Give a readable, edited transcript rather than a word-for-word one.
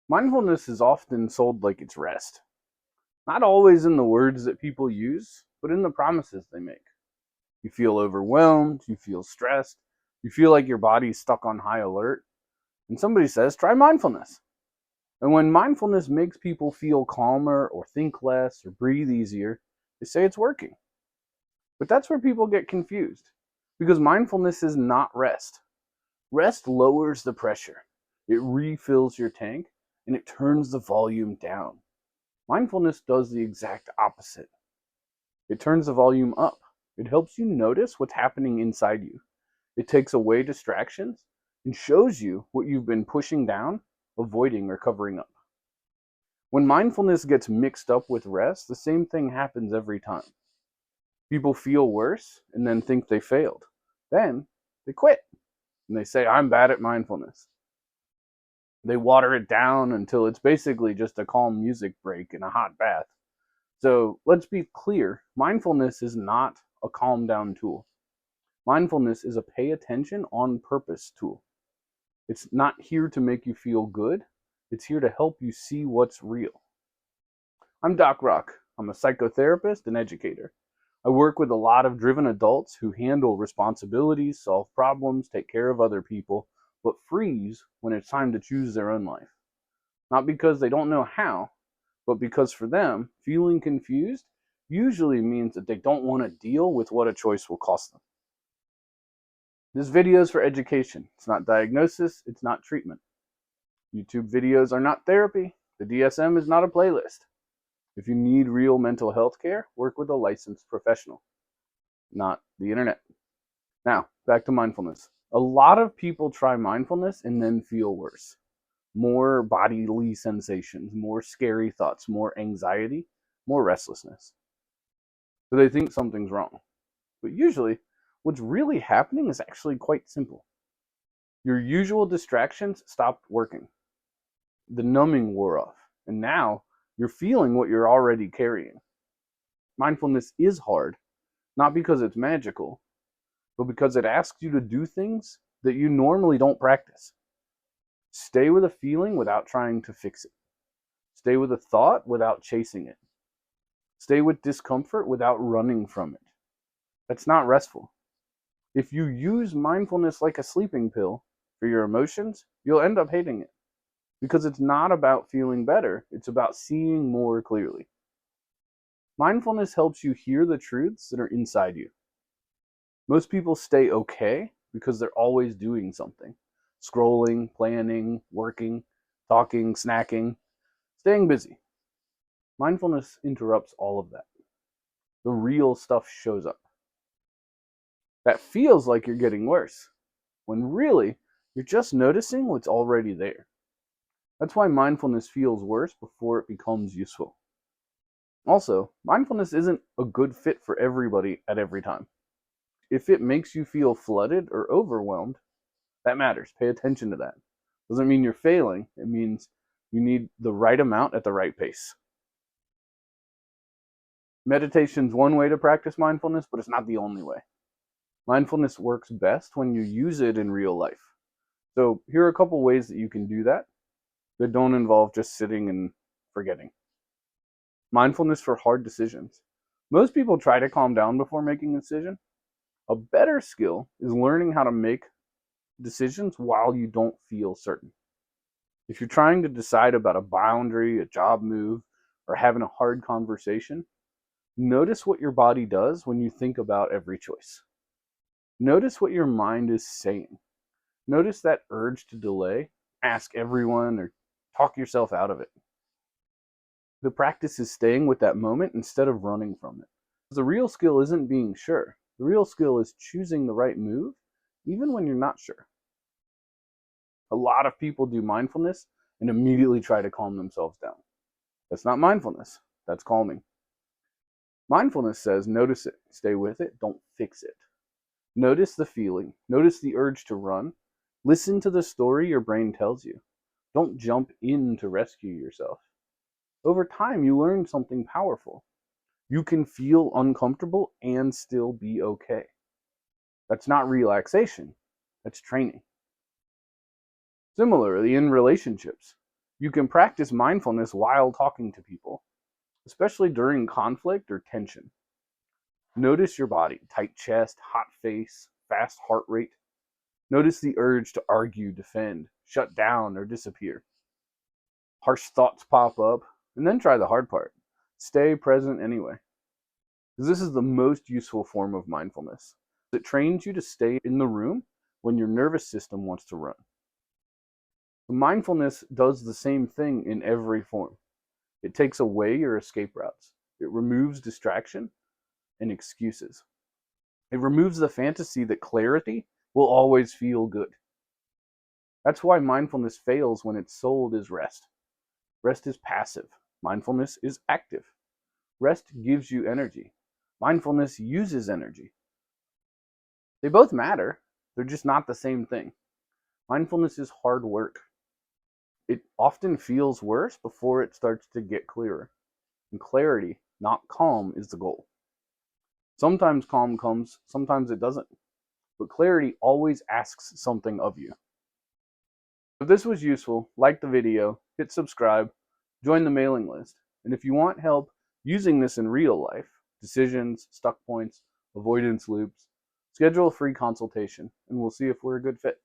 Mindfulness is often sold like it's rest. Not always in the words that people use, but in the promises they make. You feel overwhelmed, you feel stressed, you feel like your body's stuck on high alert, and somebody says, try mindfulness. And when mindfulness makes people feel calmer or think less or breathe easier, they say it's working. But that's where people get confused because mindfulness is not rest. Rest lowers the pressure, it refills your tank, and it turns the volume down. Mindfulness does the exact opposite. It turns the volume up. It helps you notice what's happening inside you. It takes away distractions and shows you what you've been pushing down, avoiding, or covering up. When mindfulness gets mixed up with rest, the same thing happens every time. People feel worse and then think they failed. Then they quit and they say, I'm bad at mindfulness. They water it down until it's basically just a calm music break in a hot bath. So let's be clear, mindfulness is not a calm down tool. Mindfulness is a pay attention on purpose tool. It's not here to make you feel good, it's here to help you see what's real. I'm Doc Rock. I'm a psychotherapist and educator. I work with a lot of driven adults who handle responsibilities, solve problems, take care of other people, but freeze when it's time to choose their own life. Not because they don't know how, but because for them, feeling confused usually means that they don't want to deal with what a choice will cost them. This video is for education. It's not diagnosis, it's not treatment. YouTube videos are not therapy. The DSM is not a playlist. If you need real mental health care, work with a licensed professional, not the internet. Now, back to mindfulness. A lot of people try mindfulness and then feel worse. More bodily sensations, more scary thoughts, more anxiety, more restlessness. So they think something's wrong. But usually, what's really happening is actually quite simple. Your usual distractions stopped working. The numbing wore off, and now you're feeling what you're already carrying. Mindfulness is hard, not because it's magical, but because it asks you to do things that you normally don't practice. Stay with a feeling without trying to fix it. Stay with a thought without chasing it. Stay with discomfort without running from it. That's not restful. If you use mindfulness like a sleeping pill for your emotions, you'll end up hating it. Because it's not about feeling better, it's about seeing more clearly. Mindfulness helps you hear the truths that are inside you. Most people stay okay because they're always doing something: scrolling, planning, working, talking, snacking, staying busy. Mindfulness interrupts all of that. The real stuff shows up. That feels like you're getting worse, when really, you're just noticing what's already there. That's why mindfulness feels worse before it becomes useful. Also, mindfulness isn't a good fit for everybody at every time. If it makes you feel flooded or overwhelmed, that matters. Pay attention to that. Doesn't mean you're failing. It means you need the right amount at the right pace. Meditation's one way to practice mindfulness, but it's not the only way. Mindfulness works best when you use it in real life. So here are a couple ways that you can do that don't involve just sitting and forgetting. Mindfulness for hard decisions. Most people try to calm down before making a decision. A better skill is learning how to make decisions while you don't feel certain. If you're trying to decide about a boundary, a job move, or having a hard conversation, notice what your body does when you think about every choice. Notice what your mind is saying. Notice that urge to delay, ask everyone, or talk yourself out of it. The practice is staying with that moment instead of running from it. The real skill isn't being sure. The real skill is choosing the right move, even when you're not sure. A lot of people do mindfulness and immediately try to calm themselves down. That's not mindfulness, that's calming. Mindfulness says notice it, stay with it, don't fix it. Notice the feeling, notice the urge to run, listen to the story your brain tells you. Don't jump in to rescue yourself. Over time, you learn something powerful. You can feel uncomfortable and still be okay. That's not relaxation, that's training. Similarly, in relationships, You can practice mindfulness while talking to people, especially during conflict or tension. Notice your body, tight chest, hot face, fast heart rate. Notice the urge to argue, defend, shut down, or disappear. Harsh thoughts pop up, and then try the hard part. Stay present anyway. Because this is the most useful form of mindfulness. It trains you to stay in the room when your nervous system wants to run. Mindfulness does the same thing in every form. It takes away your escape routes. It removes distraction and excuses. It removes the fantasy that clarity will always feel good. That's why mindfulness fails when it's sold as rest. Rest is passive. Mindfulness is active. Rest gives you energy. Mindfulness uses energy. They both matter. They're just not the same thing. Mindfulness is hard work. It often feels worse before it starts to get clearer. And clarity, not calm, is the goal. Sometimes calm comes, sometimes it doesn't. But clarity always asks something of you. If this was useful, like the video, hit subscribe, join the mailing list. And if you want help using this in real life, decisions, stuck points, avoidance loops, schedule a free consultation, and we'll see if we're a good fit.